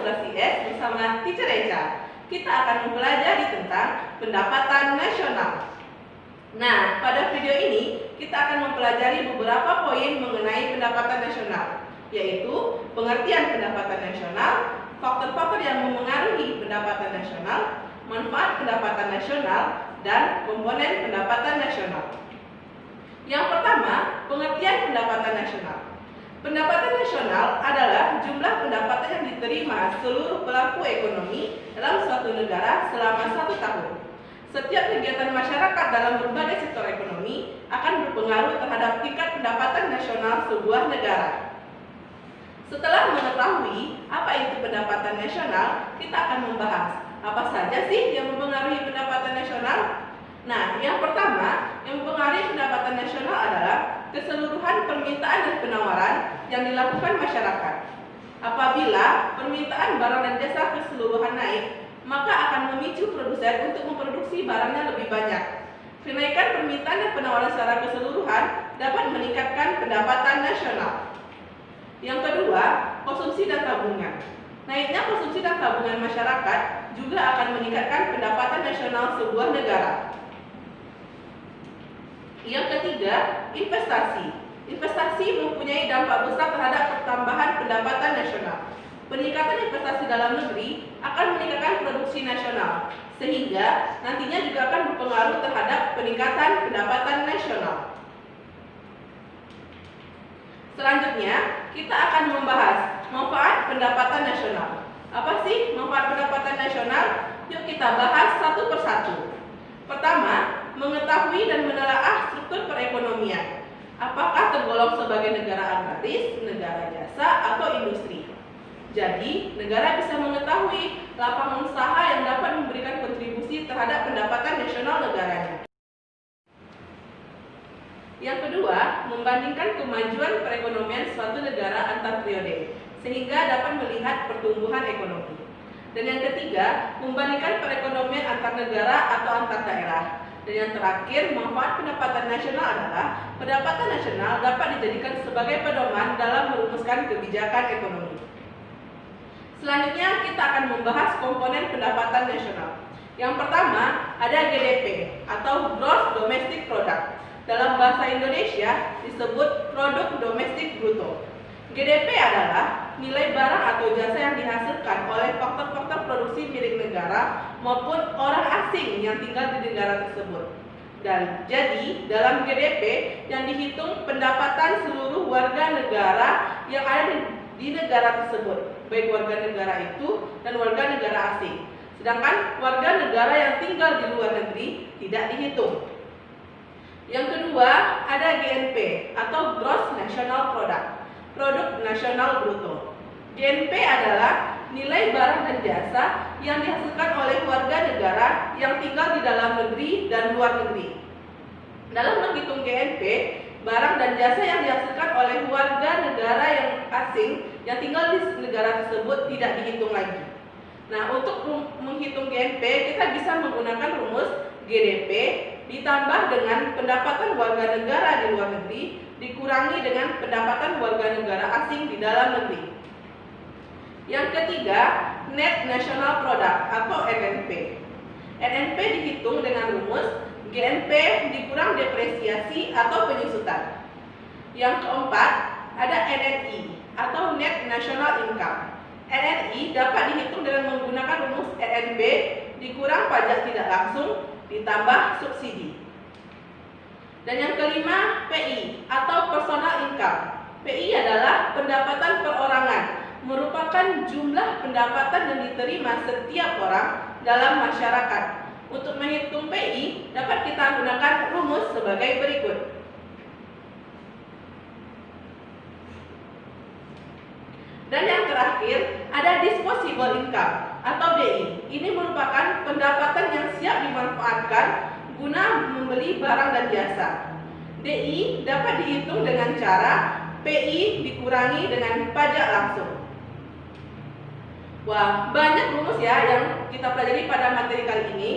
11 IS bersama Teacher Echa. Kita akan mempelajari tentang pendapatan nasional. Nah, pada video ini kita akan mempelajari beberapa poin mengenai pendapatan nasional, yaitu pengertian pendapatan nasional, faktor-faktor yang memengaruhi pendapatan nasional, manfaat pendapatan nasional, dan komponen pendapatan nasional. Yang pertama, pengertian pendapatan nasional. Pendapatan nasional adalah jumlah pendapatan yang diterima seluruh pelaku ekonomi dalam suatu negara selama 1 tahun. Setiap kegiatan masyarakat dalam berbagai sektor ekonomi akan berpengaruh terhadap tingkat pendapatan nasional sebuah negara. Setelah mengetahui apa itu pendapatan nasional, kita akan membahas apa saja sih yang mempengaruhi pendapatan nasional. Nah, yang pertama yang mempengaruhi pendapatan nasional adalah keseluruhan permintaan dan penawaran yang dilakukan masyarakat. Apabila permintaan barang dan jasa keseluruhan naik, maka akan memicu produsen untuk memproduksi barangnya lebih banyak. Kenaikan permintaan dan penawaran secara keseluruhan dapat meningkatkan pendapatan nasional. Yang kedua, konsumsi dan tabungan. Naiknya konsumsi dan tabungan masyarakat juga akan meningkatkan pendapatan nasional sebuah negara. Yang ketiga, investasi. Investasi mempunyai dampak besar terhadap pertambahan pendapatan nasional. Peningkatan investasi dalam negeri akan meningkatkan produksi nasional, sehingga nantinya juga akan berpengaruh terhadap peningkatan pendapatan nasional. Selanjutnya, kita akan membahas manfaat pendapatan nasional. Apa sih manfaat pendapatan nasional? Yuk kita bahas satu persatu. Pertama, mengetahui dan menelaah struktur perekonomian. Apakah tergolong sebagai negara agraris, negara jasa, atau industri? Jadi, negara bisa mengetahui lapangan usaha yang dapat memberikan kontribusi terhadap pendapatan nasional negaranya. Yang kedua, membandingkan kemajuan perekonomian suatu negara antar periode, sehingga dapat melihat pertumbuhan ekonomi. Dan yang ketiga, membandingkan perekonomian antar negara atau antar daerah. Dan yang terakhir, manfaat pendapatan nasional adalah pendapatan nasional dapat dijadikan sebagai pedoman dalam merumuskan kebijakan ekonomi. Selanjutnya kita akan membahas komponen pendapatan nasional. Yang pertama ada GDP atau Gross Domestic Product. Dalam bahasa Indonesia disebut Produk Domestik Bruto. GDP adalah nilai barang atau jasa yang dihasilkan oleh faktor-faktor produksi milik negara maupun orang asing yang tinggal di negara tersebut. Dan jadi dalam GDP yang dihitung pendapatan seluruh warga negara yang ada di negara tersebut, baik warga negara itu dan warga negara asing. Sedangkan warga negara yang tinggal di luar negeri tidak dihitung. Yang kedua ada GNP atau Gross National Product, Produk Nasional Bruto. GNP adalah nilai barang dan jasa yang dihasilkan oleh warga negara yang tinggal di dalam negeri dan luar negeri. Dalam menghitung GNP, barang dan jasa yang dihasilkan oleh warga negara yang asing yang tinggal di negara tersebut tidak dihitung lagi. Nah, untuk menghitung GNP, kita bisa menggunakan rumus GDP ditambah dengan pendapatan warga negara di luar negeri dikurangi dengan pendapatan warga negara asing di dalam negeri. Yang ketiga, Net National Product atau NNP. NNP dihitung dengan rumus GNP dikurang depresiasi atau penyusutan. Yang keempat, ada NNI atau Net National Income. NNI dapat dihitung dengan menggunakan rumus NNB dikurang pajak tidak langsung ditambah subsidi. Dan yang kelima, PI atau Personal Income. PI adalah pendapatan perorangan, merupakan jumlah pendapatan yang diterima setiap orang dalam masyarakat. Untuk menghitung PI dapat kita gunakan rumus sebagai berikut. Dan yang terakhir ada Disposable Income atau DI. Ini merupakan pendapatan yang siap dimanfaatkan guna membeli barang dan jasa. DI dapat dihitung dengan cara PI dikurangi dengan pajak langsung. Wah, banyak rumus ya yang kita pelajari pada materi kali ini.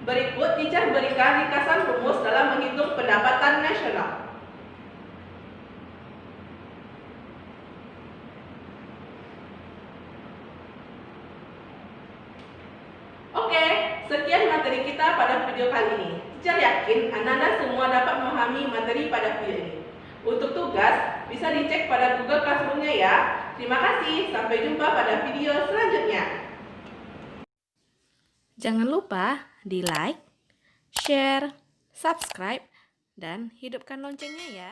Berikut teacher berikan ringkasan rumus dalam menghitung pendapatan nasional. materi kita pada video kali ini. Teacher yakin anak-anak semua dapat memahami materi pada video ini. Untuk tugas, bisa dicek pada Google Classroom-nya ya. Terima kasih, sampai jumpa pada video selanjutnya. Jangan lupa di like, share, subscribe, dan hidupkan loncengnya ya.